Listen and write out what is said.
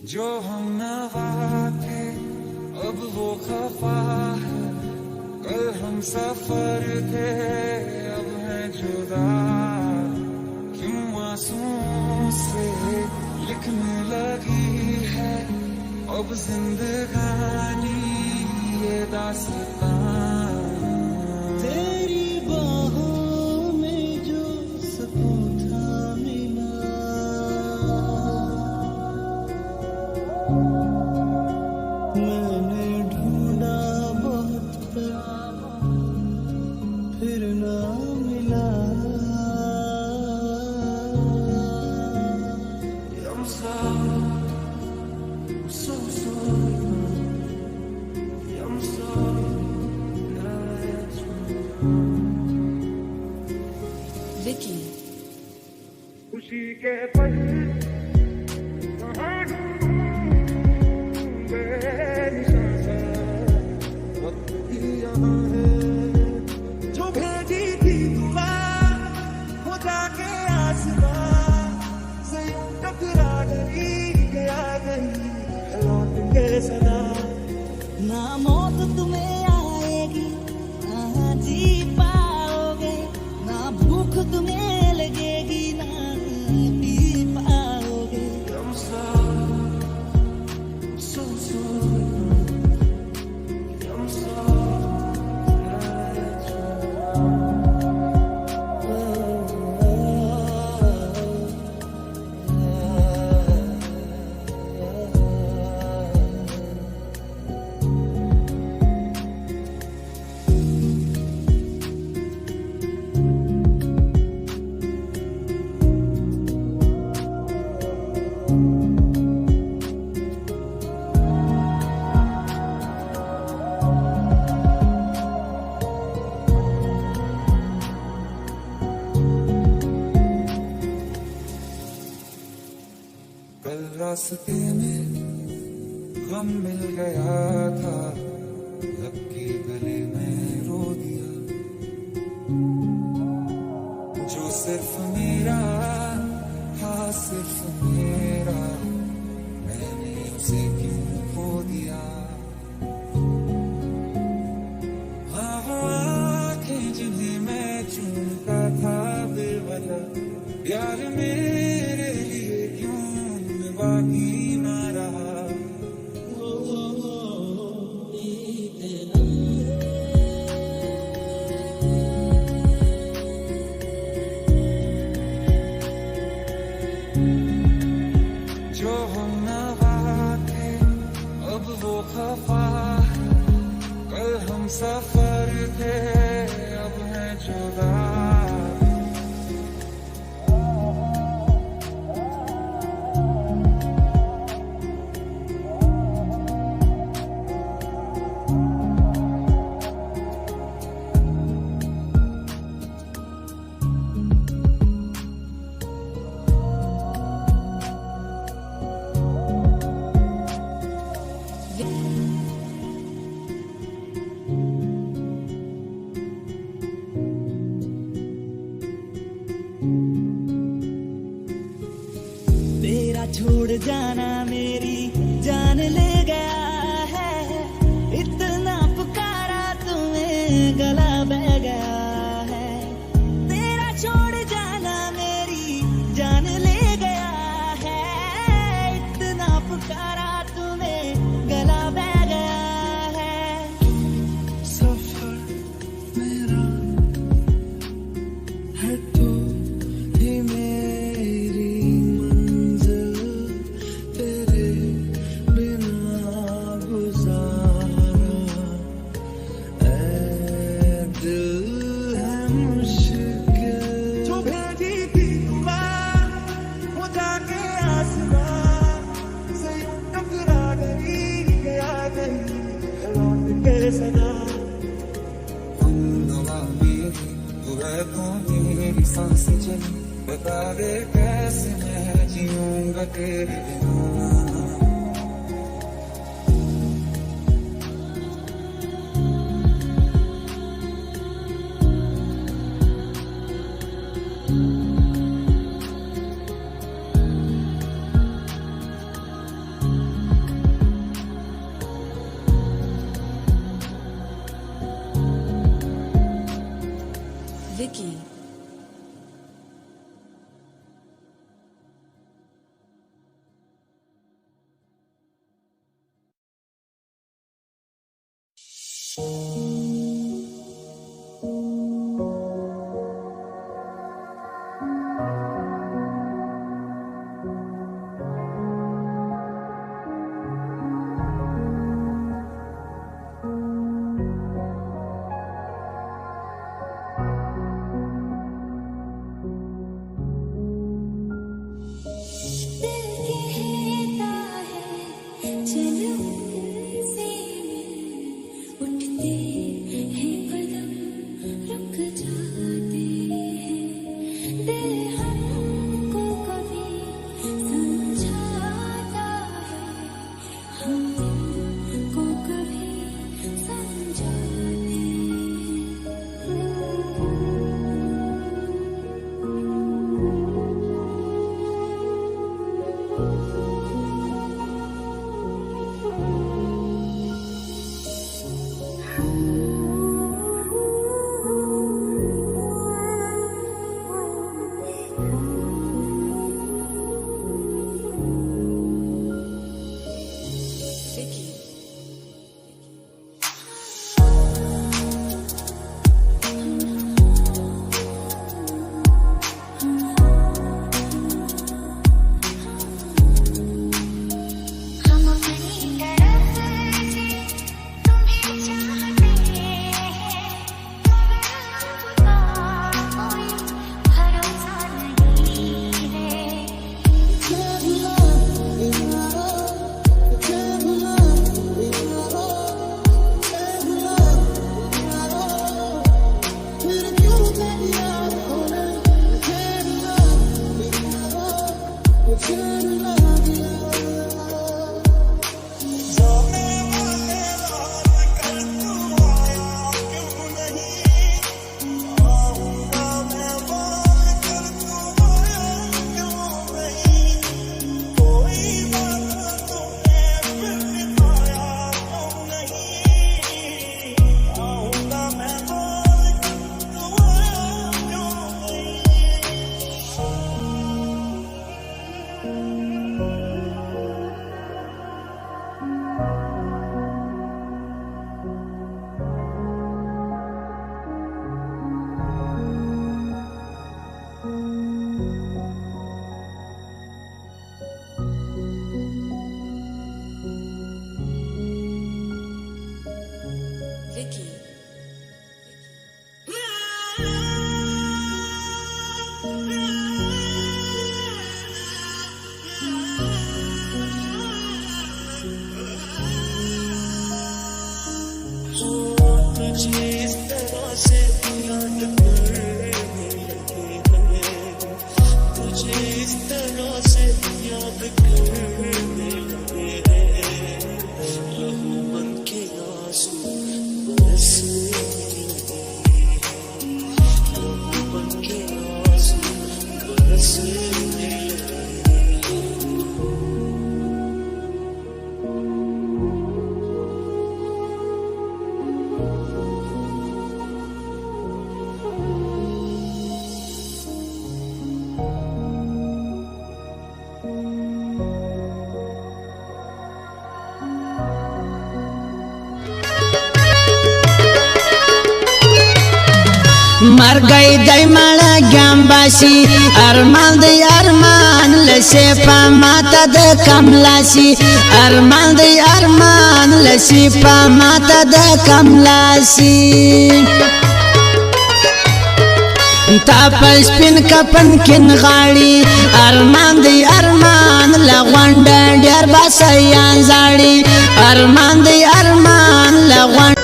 जो हम नवा थे अब वो खफा है, कल हम सफर थे अब है जुदा। क्यों आंसुओं से लिखने लगी है अब जिंदगानी ये दास्तां। तेरी बाहों में जो सुकून था मिला, मैंने ढूंढा बहुत पर फिर ना मिला। I'm so sorry, I'm sorry that I let you। Vicky खुशी के पल कहाँ ढूंढूं बेनिशान सा, वक्त ही यहाँ है जो भेजी थी दुआ हो जाके आसमां से टकरा गई, गया गई लौट के सदा। ना मौत तुम्हें आएगी ना जी पाओगे, ना भूख तुम्हें लगेगी ना पी पाओगे। I'm so sorry, I'm sorry that I let you। कल रास्ते में गम मिल गया था, लब के गले में रो दिया। जो सिर्फ मेरा था सिर्फ मेरा, मैंने उसे क्यों खो दिया। हाँ वो आँखें जिन्हें मैं चूमता था बेवजह, प्यार मेरे लिए क्यों बाकी ना रहा। जो हम नवा थे अब वो खफा है, कल हम सफर थे अब है जुदा। तेरा छोड़ जाना मेरी जान ले गया है, इतना पुकारा तुम्हें गला बह गया है। तेरा छोड़ जाना मेरी जान ले गया है, इतना पुकारा तुम्हें गला बह गया है। सफर मेरा है तो ही मेरी मंजिल, तेरे बिना गुजारा ऐ दिल है मुश्किल। जो भेजी थी दुआ हो जाके आसमां से टकरा गई, गया गई लौट के सदा। हम नवा मेरी तू है तो मेरी सांसें चली, बता दे कैसे मैं जीऊंगा तेरे बिना। Vicky. मर गई दैमाला ग्याम्बासी अरमान दे अरमान लसे माता दे कमलासी अरमान दे अरमान लसी माता दे कमलासी तापस पिन कपन किन गाड़ी अरमान दे अरमान लगवांड डेर बसयान जाड़ी अरमान दे अरमान लगवांड